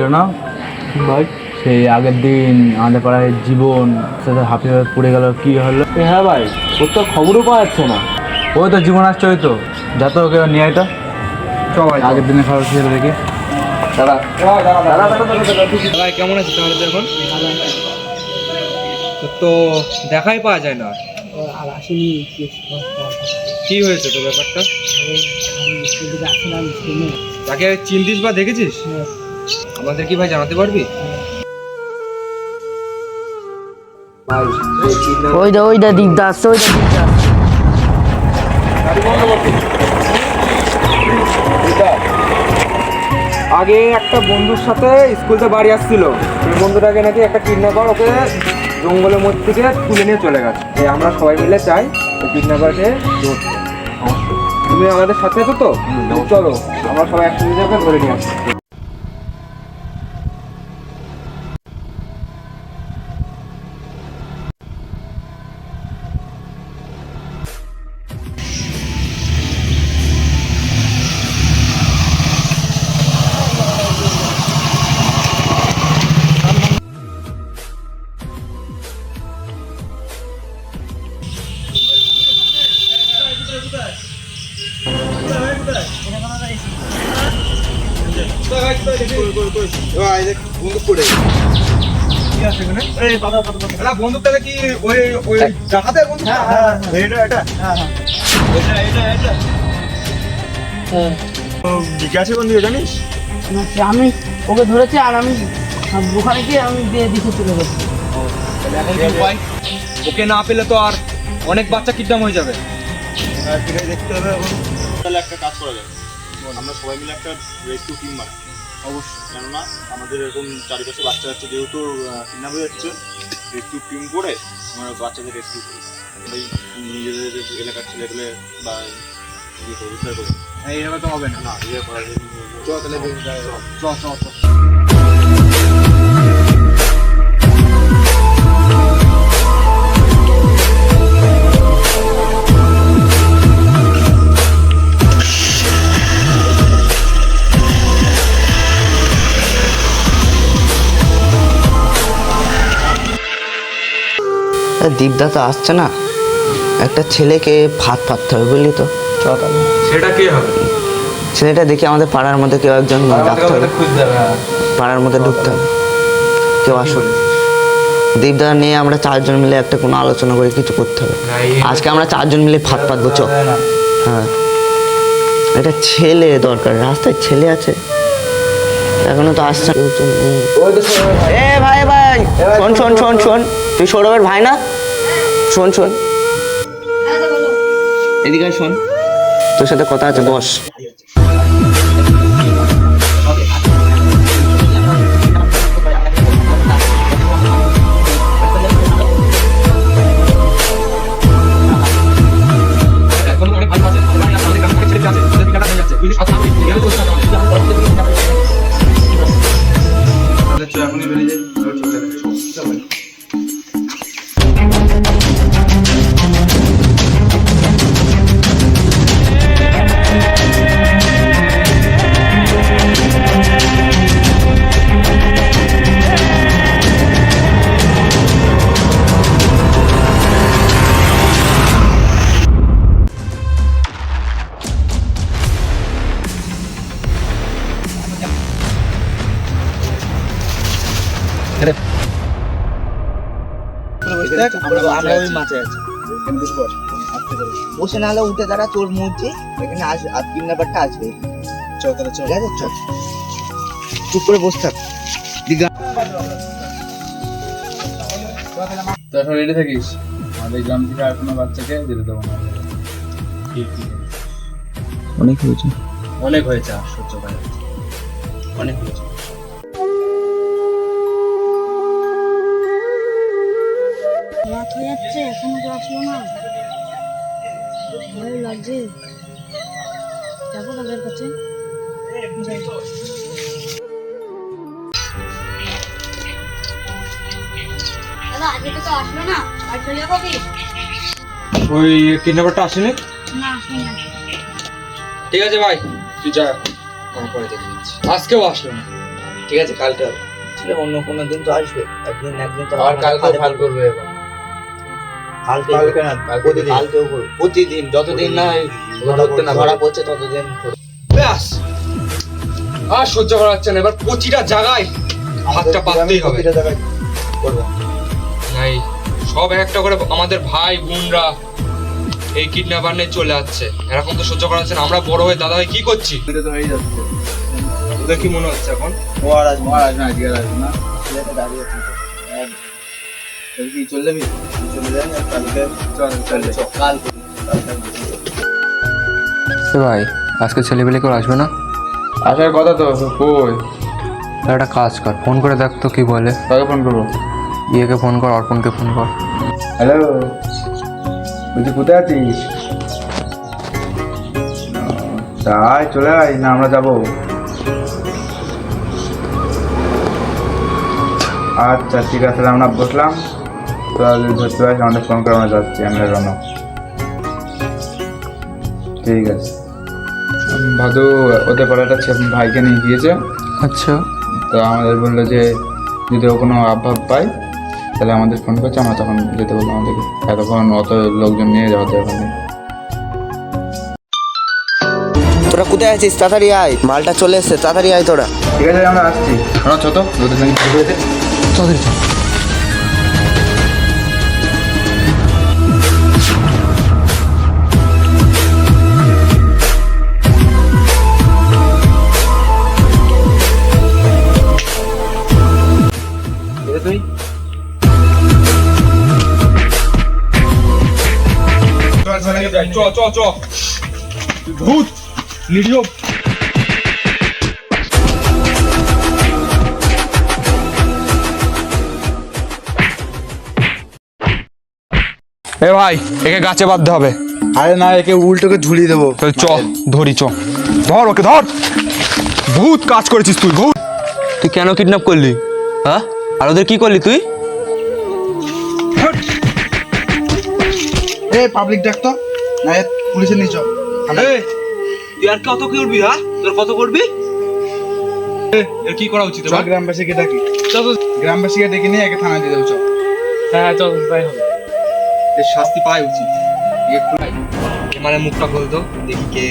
রোনা ভাই, সেই আগের দিন আমাদের পাড়ায় জীবন সাথে হাফিজ পড়ে গেল, কি হলো? হ্যাঁ ভাই, ওর তো খবরও পাওয়া যাচ্ছে না। ওই তো জীবন আসছে, ওই তো যত ওকে নিয়ে আয় তো। সবাই আগের দিনে খাবার খেয়ে দেখি। ভাই কেমন আছে তাহলে এখন? তো দেখাই পাওয়া যায় না। আর আসেনি। কি হয়েছে তো ব্যাপারটা? তাকে চিনতিস বা দেখেছিস? আমাদের কি ভাই জানাতে পারবি? ওইটা দিকদা আসছে, ওইটা দিকদা। আগে একটা বন্ধুর সাথে স্কুলতে বাড়ি আসছিল, সেই বন্ধুটাকে নাকি একটা কিডন্যাপার ওকে জঙ্গলের মধ্যে থেকে তুলে নিয়ে চলে গেছে। আমরা সবাই মিলে চাই ওই কিডন্যাপারকে ধরতে। তুমি আমাদের সাথে আছো তো? চলো আমরা সবাই একসঙ্গে যাবে, ধরে নিয়ে আসছি। বন্দুকটা কি ওই ওই জাহাজের বন্দুক? জানিস? আমি ওকে ধরেছি, আর আমি ওখানে গিয়ে আমি দিয়ে দিতে চলে গেছি। ওকে না পেলে তো আর অনেক বাচ্চা কিডন্যাপ হয়ে যাবে। দেখতে হবে এখন। তাহলে একটা কাজ করা যায়, আমরা সবাই মিলে একটা রেস্কিউ টিম বানাই। অবশ্যই, কেননা আমাদের এরকম চারিপাশে বাচ্চা বাচ্চা যেহেতু কিডন্যাপ হয়ে যাচ্ছে, রেস্কিউ টিম করে আমরা বাচ্চাদের রেস্কিউ করি। ওই নিজেদের এলাকার ছেলেগুলো বা ইয়ে করি, উদ্ধার করি। এইভাবে তো হবে না। না, ইয়ে করা যায়। তাহলে দীপদা তো আসছে না, একটা ছেলেকে ফাঁদ পাততে হবে, বুঝলি তো? সেটা কি হবে? ছেলেটা দেখি আমাদের পাড়ার মধ্যে কেউ একজন রাখতে হবে, পাড়ার মধ্যে ঢুকতে হবে, কেউ আসুন। দীপদা নিয়ে আমরা চারজন মিলে একটা কোনো আলোচনা করে কিছু করতে হবে। আজকে আমরা চারজন মিলে ফাঁদ পাতবো, চ। হ্যাঁ, এটা ছেলে দরকার, রাস্তায় ছেলে আছে এখনো তো আসছে। এ ভাই ভাই, শোন শোন শোন শোন, তুই সৌরভের ভাই না? শোন শোন, এদিকে শোন, তোর সাথে কথা আছে, বস। এখনই বেরিয়ে যাই। আমরা ওই মাঠে আছি, বসে না হলে উঠে দাঁড়া, তোর মধ্যে এখানে কিডন্যাপারটা আসবে। চল তাহলে, চল, ঠিক আছে, চল, চুপ করে বসে থাক। তো এখন রেডি থাকিস, আমাদের গ্রাম থেকে আর কোনো বাচ্চাকে যেতে দেবো না। অনেক হয়েছে, অনেক হয়েছে, আর সহ্য করা যাচ্ছে না। অনেক হয়েছে। রাত হয়ে যাচ্ছে, এখনো তো আসলো না, ভালো লাগছে। যাবো তাদের কাছে। দাদা আজকে তো আসলো না, আর চলে যাবো কি? ওই কিডন্যাপারটা আসেনি? না আসলো না। ঠিক আছে ভাই, তুই যা, পরে দেখে নিচ্ছি। আজকেও আসলো না। ঠিক আছে কালকে হবে ছেলে অন্য কোনো দিন তো আসবে একদিন তো আর কালকেও ভাল করবে এবার। কালকে না, কালকেও করবে প্রতিদিন যতদিন না ধরা পড়ছে ততদিন করবে। ব্যাস আর সহ্য করা যাচ্ছে না, এবার প্রতিটা জায়গায় হাতটা পাততেই হবে। নাই সব একটা করে আমাদের ভাই বোনরা এই কিডন্যাপার নিয়ে চলে যাচ্ছে, এরকম তো সহ্য করা যাচ্ছে না। আমরা বড় হয়ে দাদা ভাই কি করছি? এটা তো হয়ে যাচ্ছে। তোদের কি মনে হচ্ছে এখন? ও আর আসবে না, আজকে আর আসবে না। ছেলেটা দাঁড়িয়ে আছে। তুই কি চলে যাবি? চলে যাই আর কালকে চলে কালকে ভাই আজকে ছেলেবেলে কেউ আসবে না? আসার কথা তো, কই? একটা কাজ কর, ফোন করে দেখ তো কি বলে। কাকে ফোন করবো? ইয়েকে ফোন কর, অর্পণকে ফোন কর। হ্যালো, বলছি কোথায় আছিস? তাই চলে আয় না, আমরা যাবো। আচ্ছা ঠিক আছে, আমরা বসলাম। তাহলে ধরতে পারিস আমাদের ফোন করে, আমরা যাচ্ছি। আমরা রওনা। ঠিক আছে। ভাদু ওদের পাড়াটা ভাইকে নিয়ে গিয়েছে। আচ্ছা তো আমাদের বললো যে যদি ও কোনো আভাব পায় তাহলে আমাদের ফোন করছে, আমরা তখন যেতে বলবো আমাদেরকে। এতক্ষণ অত লোকজন নিয়ে যাওয়া দরকার নেই। তোরা কোথায় আছিস? তাড়াতাড়ি আয়, মালটা চলে এসছে, তাড়াতাড়ি আয় তোরা। ঠিক আছে আমরা আসছি। আমরা ছোট রোদের সঙ্গে শুরু হয়েছে। তাড়াতাড়ি চল। তুই চ ভূত নিরীহ এ ভাই একে গাছে বাঁধতে হবে। আরে না, একে উল্টোকে ঝুলিয়ে দেবো। তাহলে চ ধরি, চ ধর ওকে ধর। ভূত কাজ করেছিস তুই, ভূত। তুই কেন কিডন্যাপ করলি? হ্যাঁ, আর ওদের কি করলি তুই? এ পাবলিক ডাক্তার না, পুলিশের নিয়ে চল। তুই আর কত করবি? হ্যাঁ, তোর কত করবি? এর কি করা উচিত? চল গ্রামবাসীকে ডাকি। গ্রামবাসীকে ডেকে নিয়ে একে থানায় দিয়ে দেবো। চল। হ্যাঁ চল, তাই হবে। এর শাস্তি পাওয়া উচিত। মানে মুখটা বলতো দেখি কে।